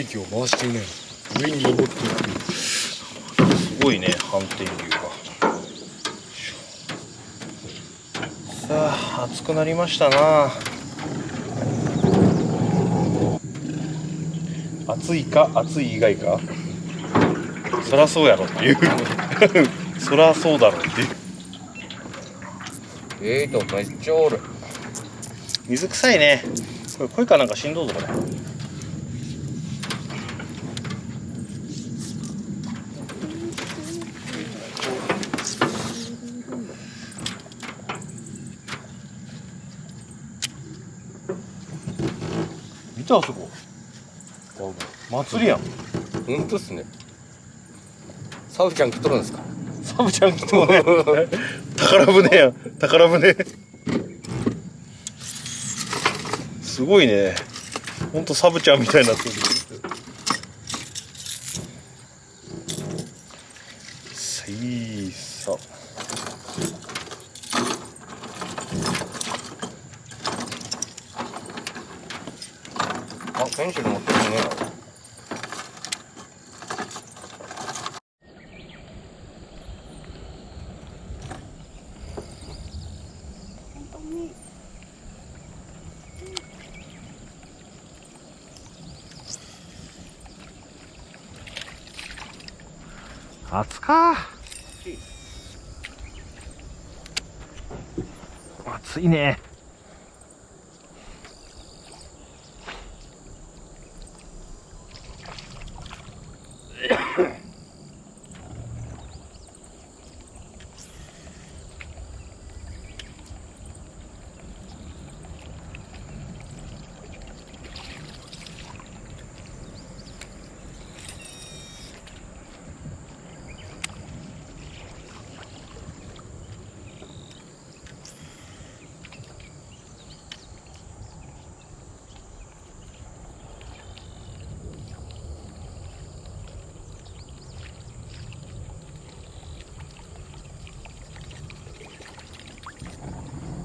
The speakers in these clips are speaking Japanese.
機を回していない。上に登っていく。すごいね、反転流が。さあ、暑くなりましたな。暑いか暑い以外か、そらそうやろっていうそらそうだろっていう。めっちゃおる。水臭いね。これ声かなんかしんどうぞこれ。見たあそこ。祭りやん。ほんとっすね。サブちゃん来とるんですか。サブちゃん来とるね。宝船やん。宝船。すごいね。ほんとサブちゃんみたいになってる。さいさ。あ、ペンシル持ってるね。暑か。暑いね。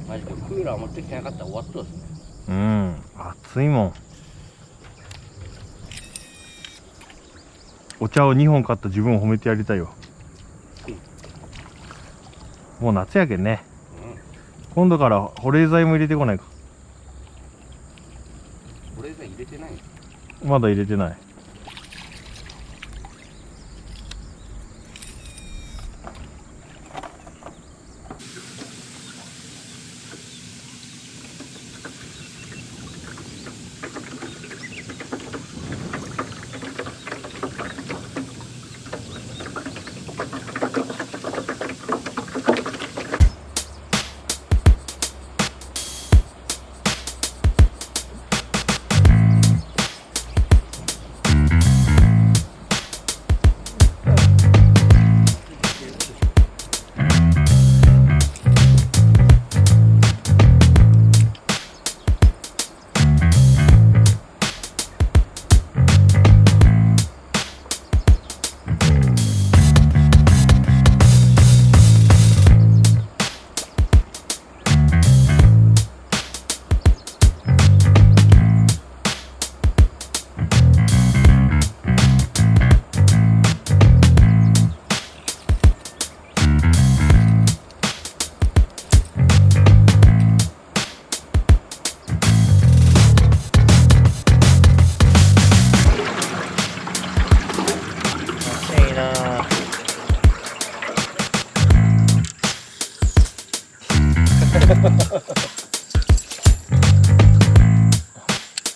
マジでクーラー持ってきてなかったら終わっとるっすね。うん、暑いもん。お茶を2本買った自分を褒めてやりたいよ。もう夏やけんね。今度から保冷剤も入れてこないか。保冷剤入れてない。まだ入れてない。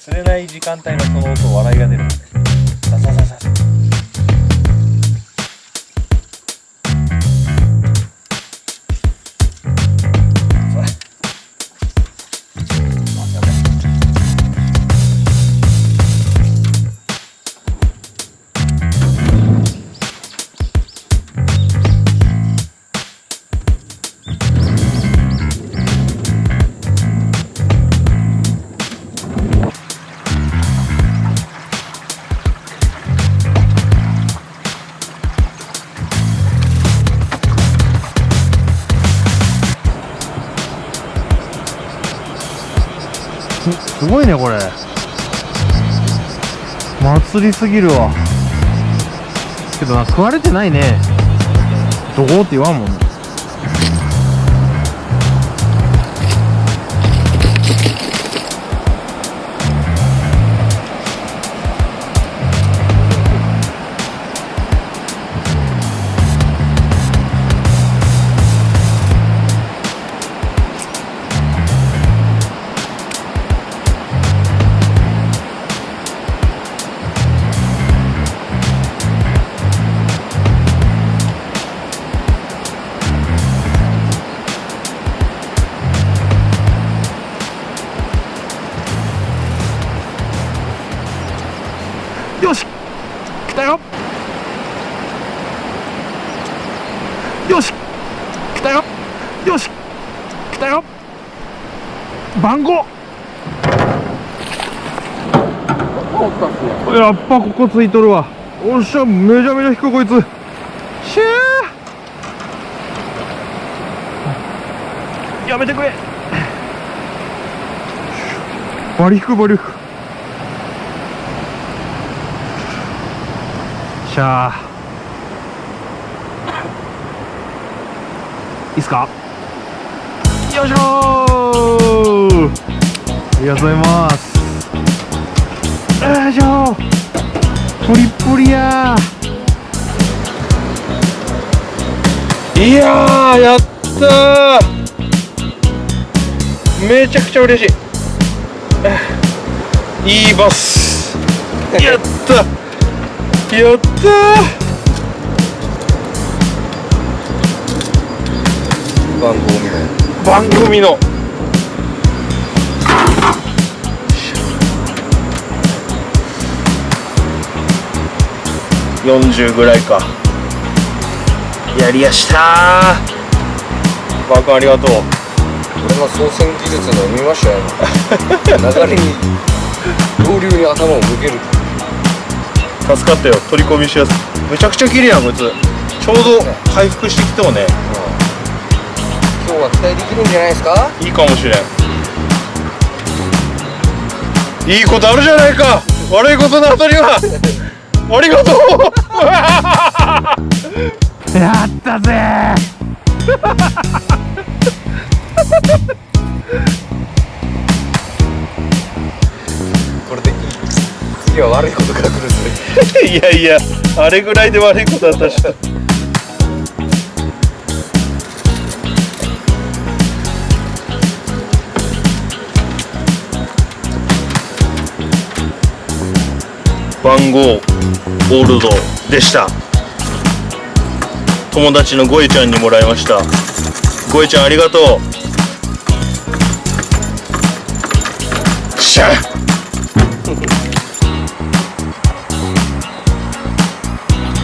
釣れない時間帯のその音、笑いが出る。ささささ。すごいねこれ。祭りすぎるわ。けどな、食われてないね。どこって言わんもんね。よし来たよ。よし来たよ。よし来たよ。番号やっぱここついとるわ。おっしゃ、めちゃめちゃ引くこいつ。しゃーやめてくれ。バリ引くバリ引く。しゃーいいっすか。よいしょー。ありがとうございます。よいしょー。プリップリやいやー、やったー。めちゃくちゃ嬉しい。いいバス。やったやったー。番組の40ぐらいか。やりやしたー。バン君ありがとう。俺の操船技術の見ましたよ。流れに同流に頭を向ける。助かったよ。取り込みしやすい。めちゃくちゃ綺麗やんこいつ。ちょうど回復してきてもね、今日は期待できるんじゃないですか。いいかもしれん。いいことあるじゃないか。悪いことの後にはありがとう。やったぜこれでいい。次は悪いことが来るぜ。いやいや、あれぐらいで悪いことは確か。番号オールドでした。友達のゴエちゃんにもらいました。ゴエちゃんありがとう。しゃ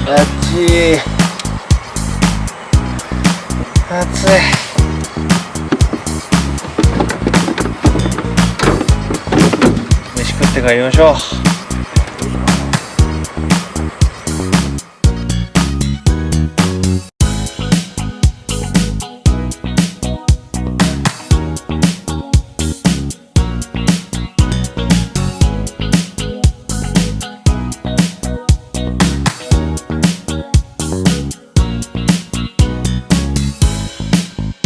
あっちい暑い。飯食って帰りましょう。